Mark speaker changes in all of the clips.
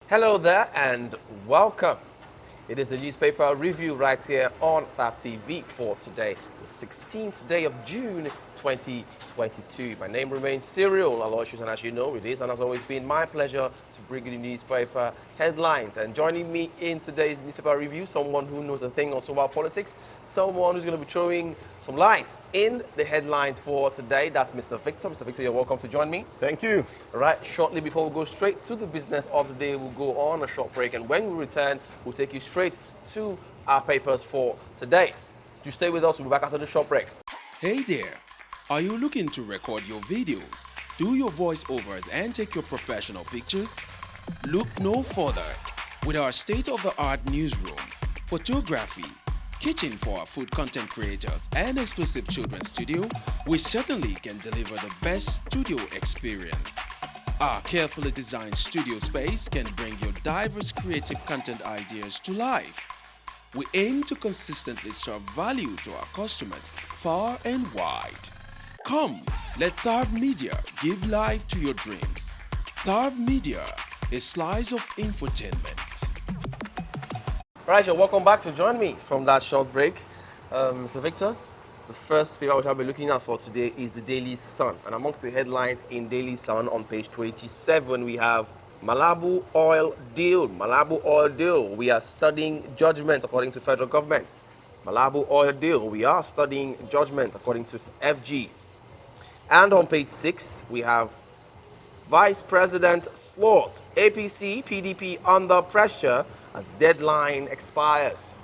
Speaker 1: Hello there and welcome. It is the newspaper review right here on TAP TV for today, the 16th day of June 2022. My name remains Cyril Aloysius, and as you know, it is and has always been my pleasure to bring you the newspaper headlines. And joining me in today's newspaper review, someone who knows a thing or two about politics, someone who's going to be throwing some light in the headlines for today. That's Mr. Victor. Mr. Victor, you're welcome to join me.
Speaker 2: Thank you.
Speaker 1: All right, shortly before we go straight to the business of the day, we'll go on a short break, and when we return, we'll take you straight to our papers for today. Do stay with us. We'll be back after the short break.
Speaker 3: Hey there! Are you looking to record your videos, do your voiceovers, and take your professional pictures? Look no further. With our state-of-the-art newsroom, photography, kitchen for our food content creators, and exclusive children's studio, we certainly can deliver the best studio experience. Our carefully designed studio space can bring your diverse creative content ideas to life. We aim to consistently serve value to our customers far and wide. Come, let Tharv Media give life to your dreams. Tharv Media, a slice of infotainment.
Speaker 1: All right, you're welcome back to join me from that short break. Mr. Victor, the first paper which I'll be looking at for today is the Daily Sun. And amongst the headlines in Daily Sun on page 27, we have Malabu oil deal. Malabu oil deal. We are studying judgment according to federal government. Malabu oil deal. We are studying judgment according to FG. And on page 6, we have Vice President slot. APC, PDP under pressure as deadline expires.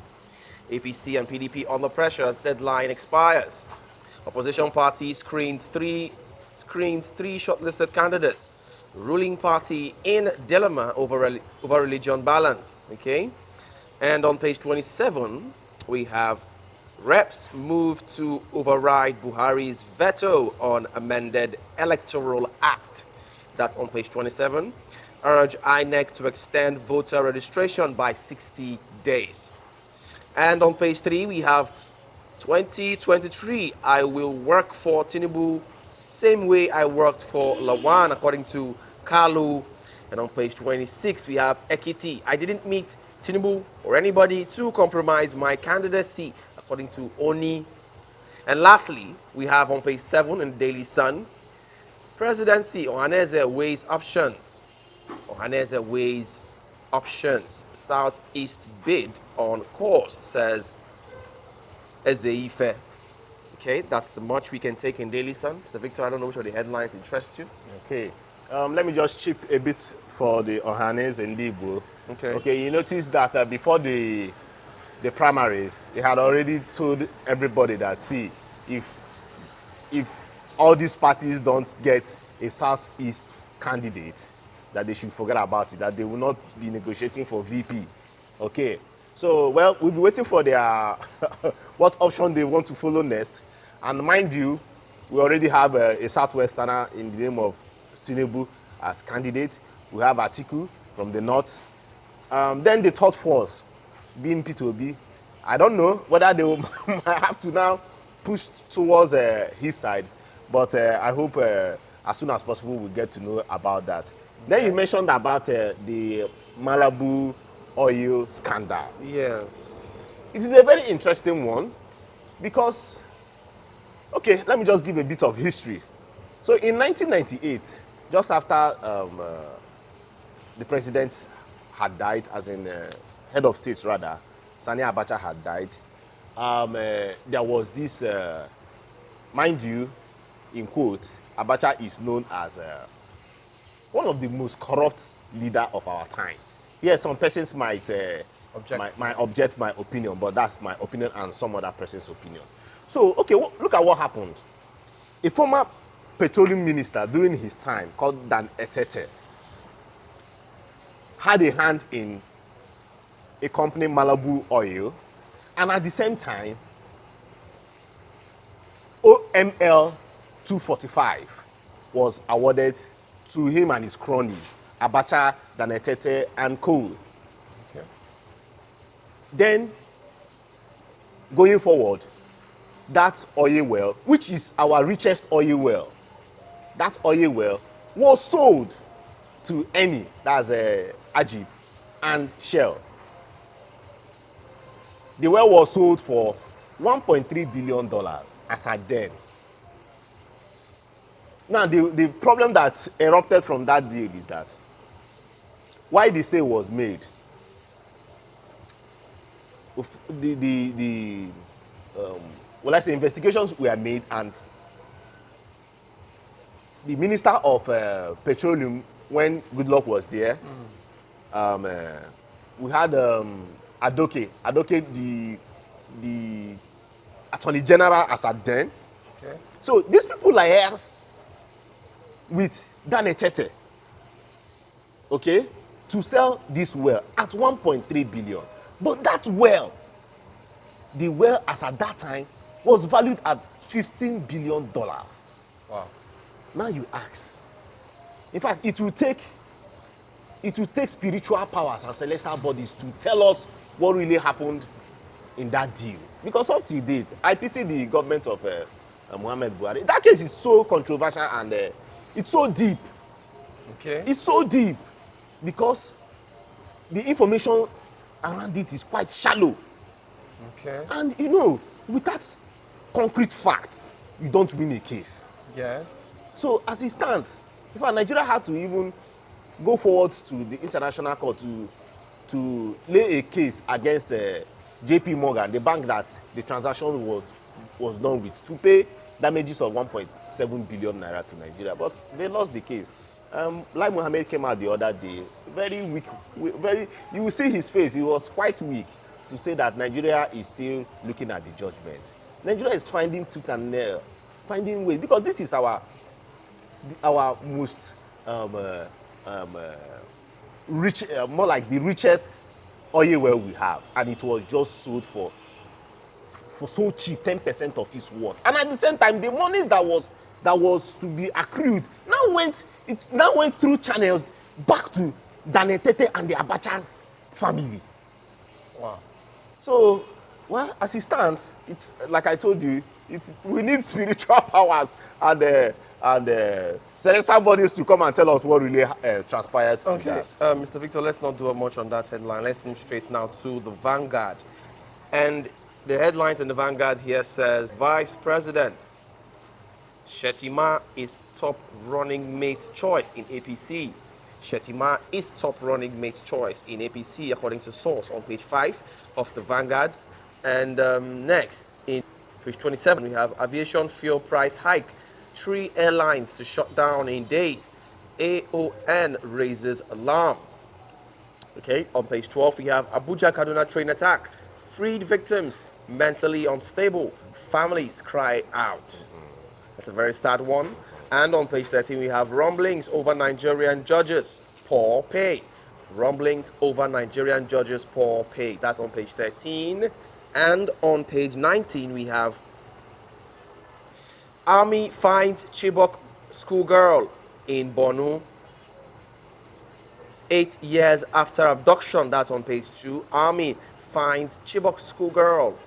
Speaker 1: APC and PDP under pressure as deadline expires. Opposition party screens three shortlisted candidates. Ruling party in dilemma over religion balance. Okay, and on page 27 we have reps move to override Buhari's veto on amended electoral act. That's on page 27. Urge INEC to extend voter registration by 60 days. And on page 3 we have 2023 I will work for Tinubu same way I worked for Lawan, according to Kalu. And on page 26 we have Ekiti. I didn't meet Tinubu or anybody to compromise my candidacy, according to Oni. And lastly, we have on page 7 in the Daily Sun, Presidency, Ohanaeze weighs options. Ohanaeze weighs options. Southeast bid on course, says Ezeife. Okay, that's the much we can take in Daily Sun. Mr. Victor, I don't know which of the headlines interest you.
Speaker 2: Okay. Let me just chip a bit for the Ohanaeze and Ndigbo. Okay, you notice that before the primaries, they had already told everybody that, see, if all these parties don't get a Southeast candidate, that they should forget about it, that they will not be negotiating for VP. Okay, so, well, we'll be waiting for their what option they want to follow next. And mind you, we already have a Southwesterner in the name of Tinubu as candidate. We have Atiku from the north. Then the third force being P2B. I don't know whether they will might have to now push towards his side, but I hope as soon as possible we'll get to know about that. Then you mentioned about the Malabu oil scandal.
Speaker 1: Yes.
Speaker 2: It is a very interesting one because, okay, let me just give a bit of history. So in 1998, just after the president had died, as in head of state rather, Sani Abacha had died, there was this, mind you, in quotes, Abacha is known as one of the most corrupt leader of our time. Yes, some persons might object my opinion, but that's my opinion and some other person's opinion. So, okay, look at what happened. A former petroleum minister during his time, called Dan Etete, had a hand in a company, Malabu Oil, and at the same time, OML 245 was awarded to him and his cronies, Abacha, Dan Etete, and co. Okay. Then, going forward, that oil well, which is our richest oil well, that oil well was sold to Eni, that's Ajib, and Shell. The well was sold for $1.3 billion as at then. Now, the problem that erupted from that deal is that why the sale was made, well, I say investigations were made, and the Minister of Petroleum, when Goodluck was there, we had Adoke, the Attorney General as at then.
Speaker 1: Okay.
Speaker 2: So these people liaised with Danetete, okay, to sell this well at 1.3 billion. But that well, the well as at that time, was valued at $15 billion.
Speaker 1: Wow.
Speaker 2: Now you ask. In fact, it will take spiritual powers and celestial bodies to tell us what really happened in that deal. Because up to date, I pity the government of Muhammad Buhari. That case is so controversial, and it's so deep.
Speaker 1: Okay.
Speaker 2: It's so deep because the information around it is quite shallow.
Speaker 1: Okay.
Speaker 2: And you know, without concrete facts, you don't win a case.
Speaker 1: Yes.
Speaker 2: So as it stands, in fact, Nigeria had to even go forward to the international court to lay a case against JP Morgan, the bank that the transaction was done with, to pay damages of 1.7 billion naira to Nigeria. But they lost the case. Lai Mohammed came out the other day, very weak, you will see his face, he was quite weak to say that Nigeria is still looking at the judgment. Nigeria is finding tooth and nail, finding ways, because this is our most rich, more like the richest oil well we have, and it was just sold for so cheap, 10% of its worth. And at the same time, the monies that was to be accrued now went through channels back to Danetete and the Abacha family.
Speaker 1: Wow.
Speaker 2: So, well, as it stands, it's like I told you, we need spiritual powers and celestial bodies to come and tell us what really transpired to that.
Speaker 1: Mr. Victor, let's not do much on that headline. Let's move straight now to the Vanguard. And the headlines in the Vanguard here says, Vice President Shettima is top running mate choice in APC. Shettima is top running mate choice in APC, according to source on page 5 of the Vanguard. And next, in page 27, we have aviation fuel price hike. 3 airlines to shut down in days. AON raises alarm. Okay, on page 12, we have Abuja Kaduna train attack. Freed victims, mentally unstable. Families cry out. That's a very sad one. And on page 13, we have rumblings over Nigerian judges, poor pay. Rumblings over Nigerian judges, poor pay. That's on page 13. And on page 19, we have Army finds Chibok schoolgirl in Borno 8 years after abduction. That's on page 2. Army finds Chibok schoolgirl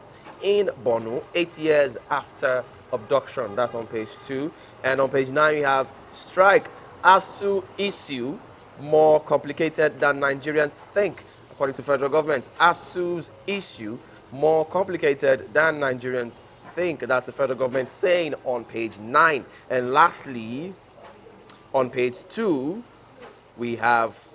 Speaker 1: in Borno 8 years after abduction. That's on page 2. And on page 9, we have strike ASU issue more complicated than Nigerians think, according to federal government. ASU's issue more complicated than Nigerians think. That's the federal government saying on page 9. And lastly, on page 2, we have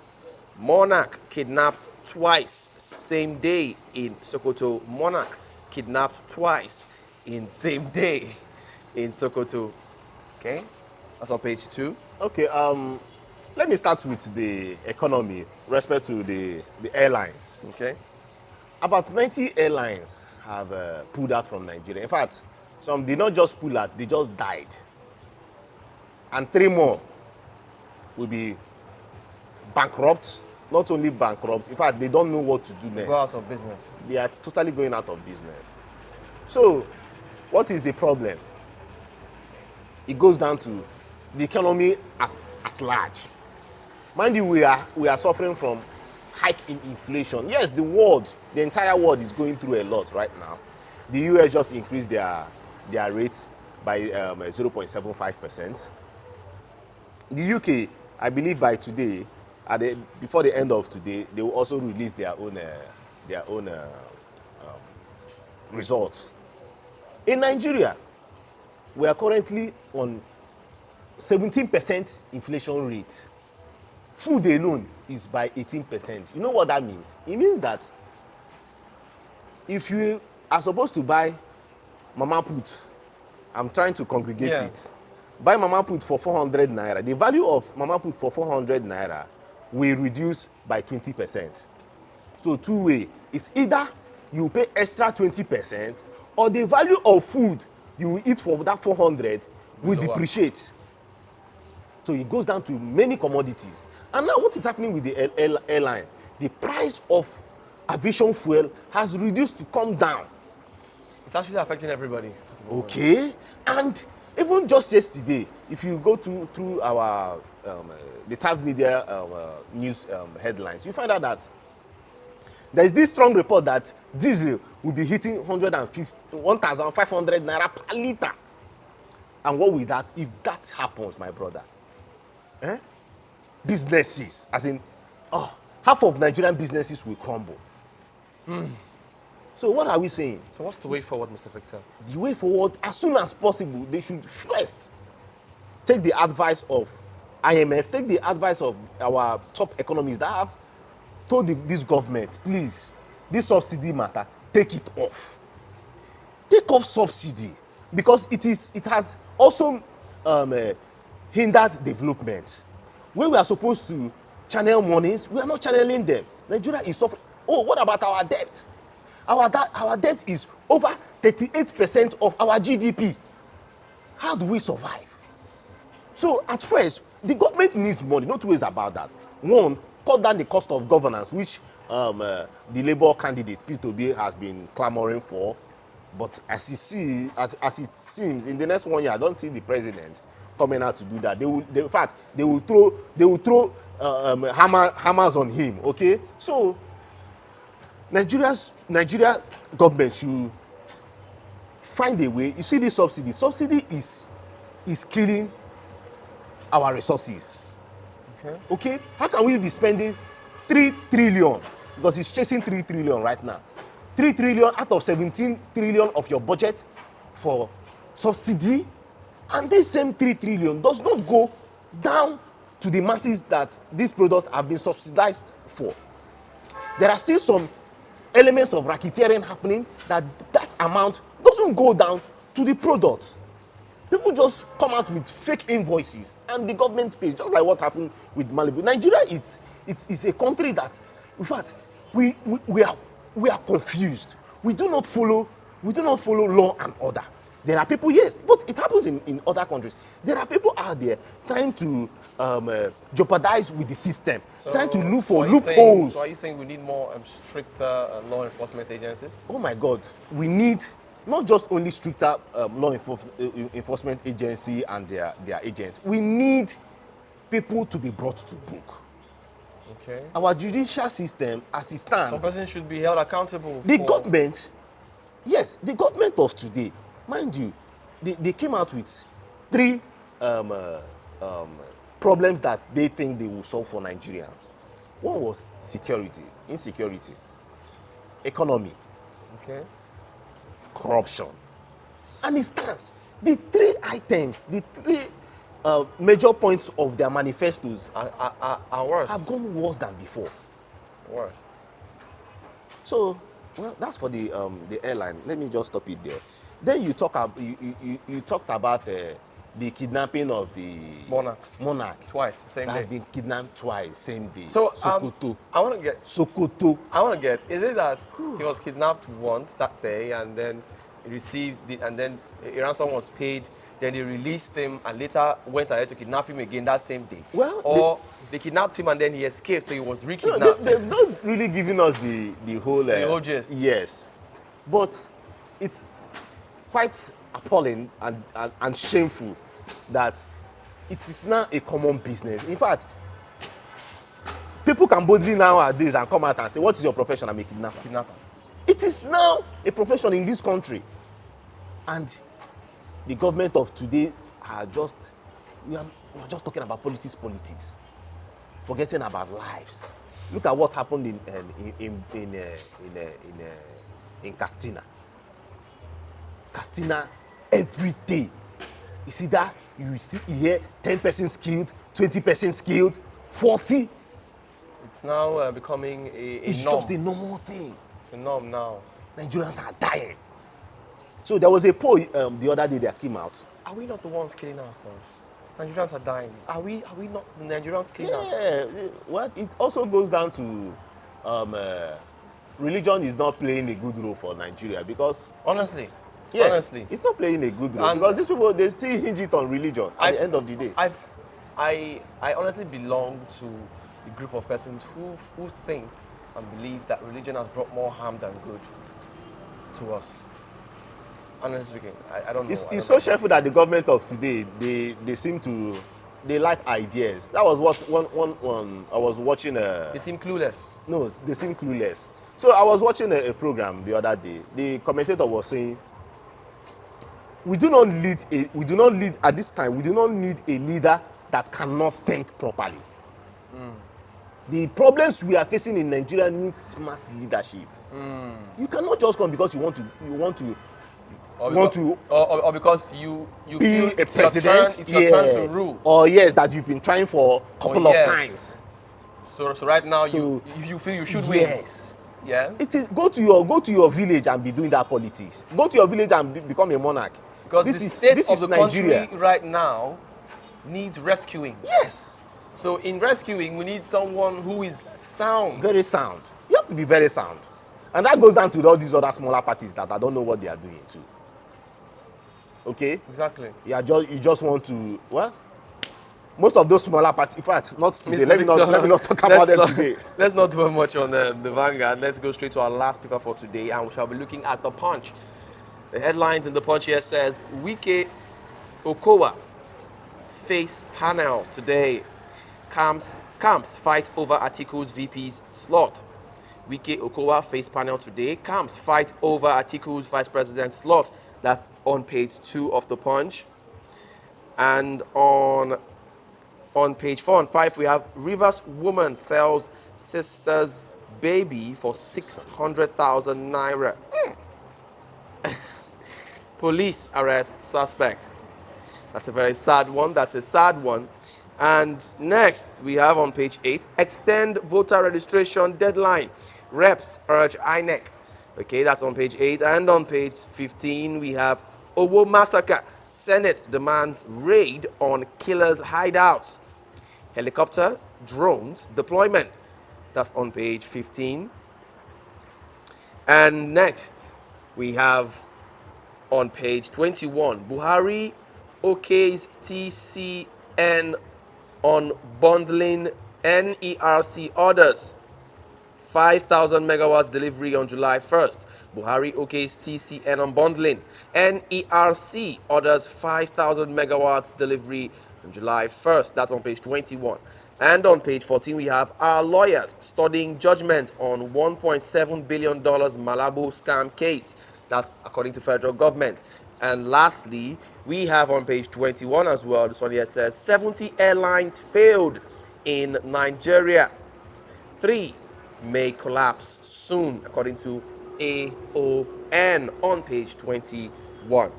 Speaker 1: monarch kidnapped twice same day in Sokoto. Monarch kidnapped twice in same day in Sokoto. Okay, that's on page 2.
Speaker 2: Okay, let me start with the economy, respect to the airlines.
Speaker 1: Okay.
Speaker 2: About 90 airlines have pulled out from Nigeria. In fact, some did not just pull out, they just died. And 3 more will be bankrupt. Not only bankrupt, in fact, they don't know what to do next.
Speaker 1: Go out of business.
Speaker 2: They are totally going out of business. So, what is the problem? It goes down to the economy at large. Mind you, we are suffering from hike in inflation. Yes, the entire world is going through a lot right now. The US just increased their rate by 0.75%. The UK, I believe by today, before the end of today, they will also release their own results. In Nigeria, we are currently on 17% inflation rate. Food alone is by 18%. You know what that means? It means that if you are supposed to buy mama put, I'm trying to congregate it, buy mama put for 400 naira, the value of mama put for 400 naira will reduce by 20%. So two way, it's either you pay extra 20% or the value of food you will eat for that 400 will depreciate. So it goes down to many commodities. And now what is happening with the airline? The price of aviation fuel has reduced to come down.
Speaker 1: It's actually affecting everybody.
Speaker 2: Okay. And even just yesterday, if you go through our the type media news headlines, you find out that there is this strong report that diesel will be hitting 1,500 naira per liter. And what will that, if that happens, my brother? Businesses, as in, half of Nigerian businesses will crumble. So what are we saying?
Speaker 1: So what's the way forward, Mr. Victor?
Speaker 2: The way forward, as soon as possible, they should first take the advice of IMF, take the advice of our top economists that have told this government, please, this subsidy matter, take it off. Take off subsidy, because it has also hindered development. When we are supposed to channel monies, we are not channeling them. Nigeria is suffering. Oh, what about our debt? Our debt is over 38% of our GDP. How do we survive? So at first, the government needs money, no two ways about that. One, cut down the cost of governance, which the Labour candidate, P2B, has been clamoring for. But as it seems, in the next 1 year, I don't see the president coming out to do that. In fact, they will throw hammers on him. Okay, so Nigeria government should find a way. You see, this subsidy. Subsidy is killing our resources. Okay. How can we be spending 3 trillion, because it's chasing 3 trillion right now? 3 trillion out of 17 trillion of your budget for subsidy, and this same 3 trillion does not go down to the masses that these products have been subsidized for. There are still some elements of racketeering happening that amount doesn't go down to the product. People just come out with fake invoices and the government pays, just like what happened with Malibu. Nigeria, it's a country that, in fact, we are confused. We do not follow law and order. There are people, yes, but it happens in other countries. There are people out there trying to jeopardize with the system, trying to look for loopholes.
Speaker 1: So are you saying we need more stricter law enforcement agencies?
Speaker 2: Oh my God, we need not just only stricter law enforcement agency and their agents. We need people to be brought to book.
Speaker 1: Okay.
Speaker 2: Our judicial system, as it stands,
Speaker 1: some person should be held accountable.
Speaker 2: The government, yes, the government of today, mind you, they came out with 3 problems that they think they will solve for Nigerians. One was insecurity, economy, corruption. And it stands. The 3 items, the 3 major points of their manifestos
Speaker 1: are worse.
Speaker 2: Have gone worse than before.
Speaker 1: Worse.
Speaker 2: So, well, that's for the airline. Let me just stop it there. Then you talked about the kidnapping of the monarch.
Speaker 1: Twice, same day.
Speaker 2: Has been kidnapped twice, same day.
Speaker 1: So
Speaker 2: Sokoto.
Speaker 1: I want to get
Speaker 2: Sokoto.
Speaker 1: I want to get. Is it that he was kidnapped once that day, and then he received and then a ransom was paid? Then they released him and later went ahead to kidnap him again that same day.
Speaker 2: Well,
Speaker 1: or they kidnapped him and then he escaped, so he was re-kidnapped.
Speaker 2: They've not really given us the whole
Speaker 1: gist.
Speaker 2: Yes, but it's quite appalling and shameful that it is now a common business. In fact, people can boldly nowadays and come out and say, "What is your profession?" I'm a kidnapper. It is now a profession in this country, and the government of today are we are just talking about politics. forgetting about lives. Look at what happened in Castina. Castina, every day. You see that? You hear 10 persons killed, 20 persons killed, 40.
Speaker 1: It's now becoming
Speaker 2: It's
Speaker 1: norm.
Speaker 2: just a normal thing.
Speaker 1: It's a norm now.
Speaker 2: Nigerians are dying. So there was a poll the other day that came out.
Speaker 1: Are we not the ones killing ourselves? Nigerians are dying. Are we not the Nigerians killing ourselves?
Speaker 2: Yeah, well, it also goes down to religion is not playing a good role for Nigeria because
Speaker 1: Honestly.
Speaker 2: it's not playing a good role
Speaker 1: And
Speaker 2: because these people they still hinge it on religion at the end of the day.
Speaker 1: I honestly belong to a group of persons who think and believe that religion has brought more harm than good to us. Honestly speaking, I don't know.
Speaker 2: It's so shameful that the government of today they seem to like ideas. That was what one I was watching.
Speaker 1: They seem clueless.
Speaker 2: No, they seem clueless. So I was watching a program the other day. The commentator was saying, we do not lead at this time. We do not need a leader that cannot think properly. The problems we are facing in Nigeria need smart leadership. You cannot just come because you want to
Speaker 1: or because you
Speaker 2: be
Speaker 1: feel
Speaker 2: a
Speaker 1: it's
Speaker 2: president.
Speaker 1: your turn to rule.
Speaker 2: Or yes, that you've been trying for a couple of times.
Speaker 1: So right now you feel you should win.
Speaker 2: Yes.
Speaker 1: Yeah.
Speaker 2: It is go to your village and be doing that politics. Go to your village and become a monarch.
Speaker 1: Because
Speaker 2: this
Speaker 1: the
Speaker 2: is
Speaker 1: state
Speaker 2: this
Speaker 1: of
Speaker 2: is
Speaker 1: the
Speaker 2: Nigeria.
Speaker 1: country right now needs rescuing.
Speaker 2: Yes.
Speaker 1: So in rescuing, we need someone who is sound.
Speaker 2: Very sound. You have to be very sound. And that goes down to all these other smaller parties that I don't know what they are doing too. Okay?
Speaker 1: Exactly.
Speaker 2: You just want to, well, most of those smaller parties, in fact, not today.
Speaker 1: Mr.
Speaker 2: Let me not talk about them today.
Speaker 1: Let's not dwell much on the Vanguard. Let's go straight to our last speaker for today, and we shall be looking at the Punch. The headlines in the Punch here says, Wike Okowa face panel today. Camps fight over Atiku's VP's slot. Wike Okowa face panel today. Camps fight over Atiku's vice president slot. That's on page 2 of the Punch. And on page 4 and 5, we have Rivers woman sells sister's baby for 600,000 naira. Police arrest suspect. That's a very sad one. That's a sad one. And next, we have on page 8, extend voter registration deadline. Reps urge INEC. Okay, that's on page 8. And on page 15, we have Owo massacre. Senate demands raid on killers' hideouts. Helicopter, drones, deployment. That's on page 15. And next, we have on page 21, Buhari okays TCN on bundling NERC orders. 5,000 megawatts delivery on July 1st. Buhari okays TCN on bundling. NERC orders 5,000 megawatts delivery on July 1st. That's on page 21. And on page 14, we have our lawyers studying judgment on $1.7 billion Malabo scam case. That's according to federal government. And lastly, we have on page 21 as well, this one here says 70 airlines failed in Nigeria. 3 may collapse soon, according to AON on page 21.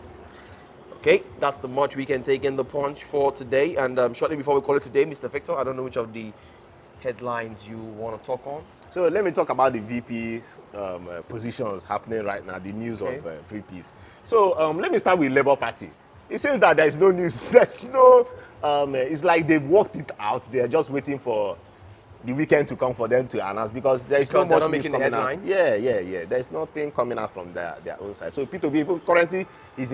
Speaker 1: Okay, that's the much we can take in the Punch for today. And shortly before we call it today, Mr. Victor, I don't know which of the headlines you want to talk on.
Speaker 2: So let me talk about the VP positions happening right now, the news of VPs. So let me start with Labour Party. It seems that there is no news. There's no, it's like they've worked it out. They're just waiting for the weekend to come for them to announce because there is no much news coming out. Yeah. There's nothing coming out from their own side. So P2B currently is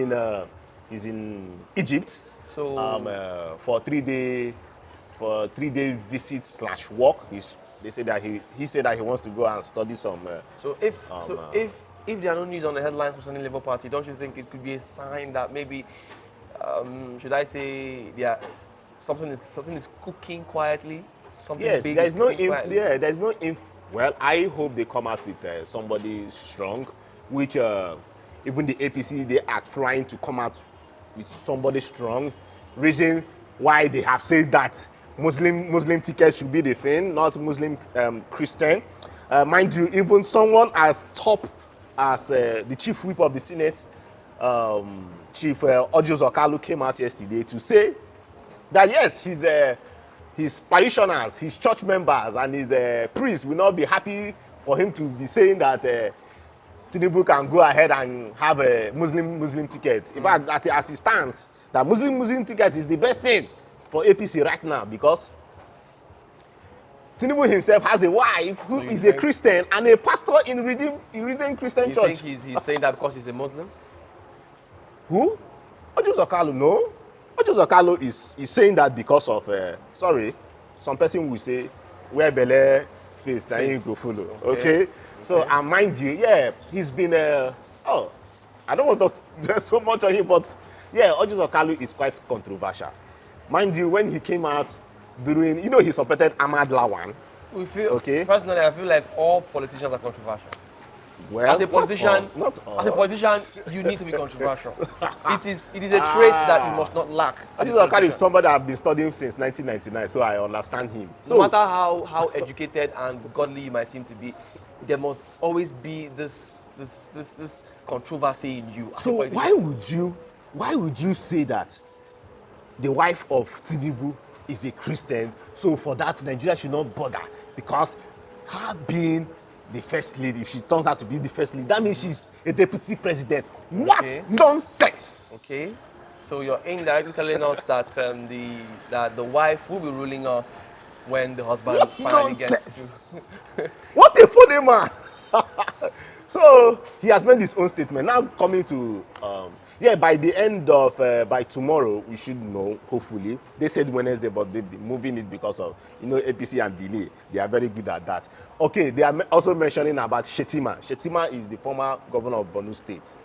Speaker 2: in Egypt. So for 3-day visit / work. They say that he said that he wants to go and study some.
Speaker 1: If there are no news on the headlines concerning Labour Party, don't you think it could be a sign that maybe, should I say, something is cooking quietly?
Speaker 2: Yes, there's no. Well, I hope they come out with somebody strong, which even the APC they are trying to come out with somebody strong. Reason why they have said that Muslim ticket should be the thing, not Muslim Christian. Mind you, even someone as top as the chief whip of the Senate, Chief Ohanaeze Okalu, came out yesterday to say that yes, his parishioners, his church members, and his priests will not be happy for him to be saying that Tinubu can go ahead and have a Muslim ticket. In fact, as it stands, that Muslim ticket is the best thing for APC right now, because Tinubu himself has a wife who is a Christian and a pastor in Redeemed Christian Church.
Speaker 1: You think he's saying that because he's a Muslim?
Speaker 2: Who? Ohanaeze Okalu, no. Ohanaeze Okalu is saying that because of, sorry, some person will say, where belle face, then you go follow. Okay? So, and mind you, yeah, he's been, I don't want to there's so much on him, but yeah, Ohanaeze Okalu is quite controversial. Mind you, when he came out during, he supported Ahmad Lawan.
Speaker 1: Personally, I feel like all politicians are controversial.
Speaker 2: Well,
Speaker 1: as a politician,
Speaker 2: as
Speaker 1: a politician, you need to be controversial. It is a trait that you must not lack.
Speaker 2: Ohanaeze Okalu is somebody I've been studying since 1999, so I understand him. So,
Speaker 1: no matter how educated and godly you might seem to be, there must always be this controversy in you.
Speaker 2: So why would you say that the wife of Tinubu is a Christian? So for that, Nigeria should not bother, because her being the first lady, if she turns out to be the first lady, that means she's a deputy president. What nonsense!
Speaker 1: Okay, so you're indirectly telling us that the wife will be ruling us when the husband finally gets to.
Speaker 2: What a funny man! So he has made his own statement. Now coming to by the end of by tomorrow we should know, hopefully. They said Wednesday, but they've been moving it because of APC and delay. They are very good at that. Okay, they are also mentioning about Shetima. Shetima is the former governor of Borno State.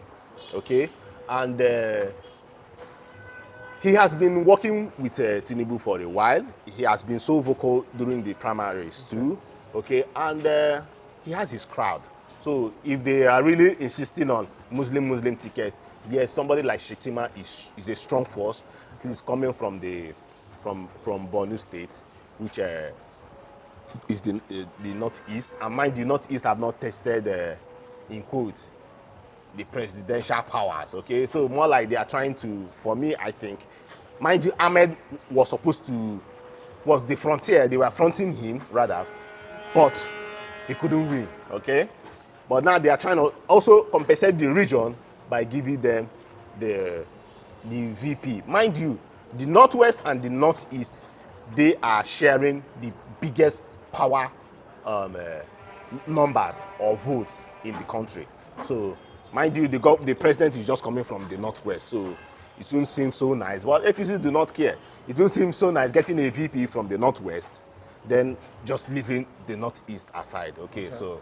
Speaker 2: Okay, and he has been working with Tinubu for a while. He has been so vocal during the primaries too. Okay, and he has his crowd. So if they are really insisting on Muslim ticket, yes, somebody like Shetima is a strong force. He's coming from from Borno State, which is the northeast. And mind you, northeast have not tested in quotes the presidential powers. Okay, so more like they are trying to. For me, I think, mind you, Ahmed was the frontier. They were fronting him rather, but he couldn't win. Okay. But now they are trying to also compensate the region by giving them the VP. Mind you, the Northwest and the Northeast, they are sharing the biggest power numbers or votes in the country. So, mind you, the president is just coming from the Northwest, so it won't seem so nice. But APC do not care. It won't seem so nice getting a VP from the Northwest, then just leaving the Northeast aside. Okay. So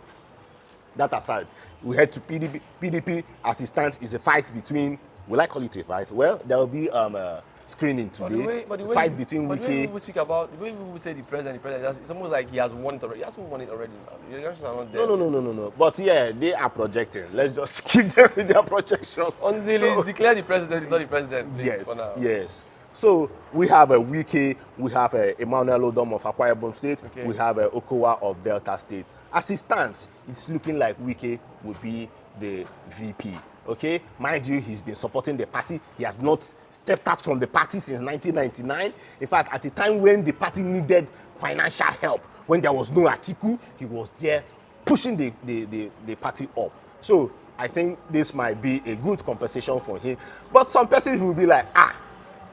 Speaker 2: that aside, we head to PDP. PDP, as it stands, is a fight between, will I call it a fight? Well, there will be a screening today. Fight between Wike.
Speaker 1: The way we speak about, the way we say the president, it's almost like he has won it already. He hasn't won it already now. The elections are not there.
Speaker 2: No. But yeah, they are projecting. Let's just keep them with their projections.
Speaker 1: Until he's declared the president, he's not the president. Please,
Speaker 2: yes,
Speaker 1: for now.
Speaker 2: Yes. So we have a Wike, we have a Emmanuel Odom of Akwa Ibom State, we have a Okowa of Delta State. As it stands, it's looking like Wike will be the VP. Okay, mind you, he's been supporting the party. He has not stepped out from the party since 1999. In fact, at the time when the party needed financial help, when there was no Atiku, he was there pushing the party up. So I think this might be a good compensation for him. But some persons will be like,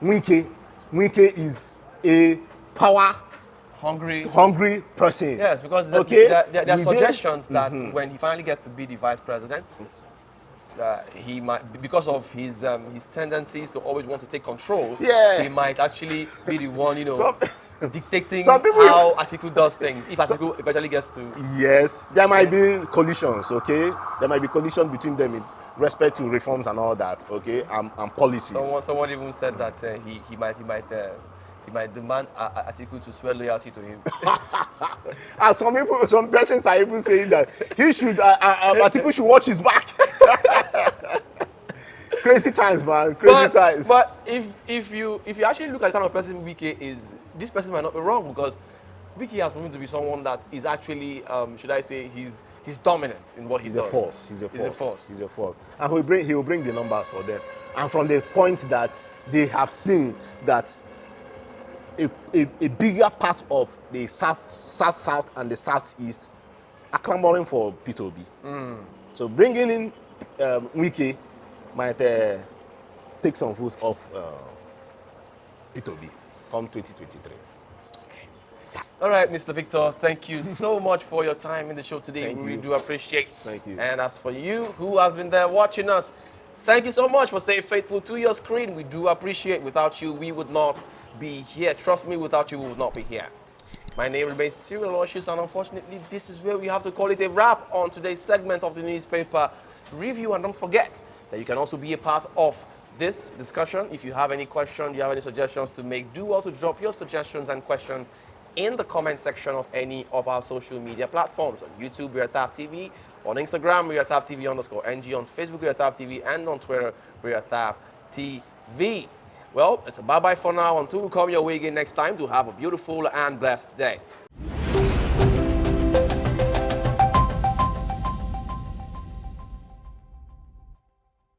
Speaker 2: Wike is a power hungry person.
Speaker 1: Yes, because there are suggestions that when he finally gets to be the vice president, he might, because of his tendencies to always want to take control, he might actually be the one, dictating how Atiku does things, if Atiku eventually gets to.
Speaker 2: Yes, there might be collisions, okay? There might be collision between them in respect to reforms and all that, okay, and policies.
Speaker 1: Someone even said that he might demand Atiku to swear loyalty to him.
Speaker 2: And some persons are even saying that Atiku should watch his back. Crazy times, man. Crazy times.
Speaker 1: But if you actually look at the kind of person Wike is, this person might not be wrong because Vicky has proven to be someone that is actually, should I say, he's dominant in what he does.
Speaker 2: He's a force. And he will bring the numbers for them. And from the point that they have seen that a bigger part of the south and the southeast are clamoring for P2B. So bringing in Wike might take some foot off P2B come 2023.
Speaker 1: All right, Mr. Victor, thank you so much for your time in the show today.
Speaker 2: Thank
Speaker 1: we
Speaker 2: you.
Speaker 1: really do appreciate.
Speaker 2: Thank you.
Speaker 1: And as for you who has been there watching us, thank you so much for staying faithful to your screen. We do appreciate. Without you, we would not be here. Trust me, without you, we would not be here. My name remains Cyril Aloysius, and unfortunately, this is where we have to call it a wrap on today's segment of the newspaper review. And don't forget that you can also be a part of this discussion. If you have any questions, you have any suggestions to make, do well to drop your suggestions and questions in the comment section of any of our social media platforms. On YouTube, we are TAF TV. On Instagram, we are TAF TV_NG. On Facebook, we are TAF TV. And on Twitter, we are TAF TV. Well, it's a bye-bye for now until we come your way again next time. To have a beautiful and blessed day.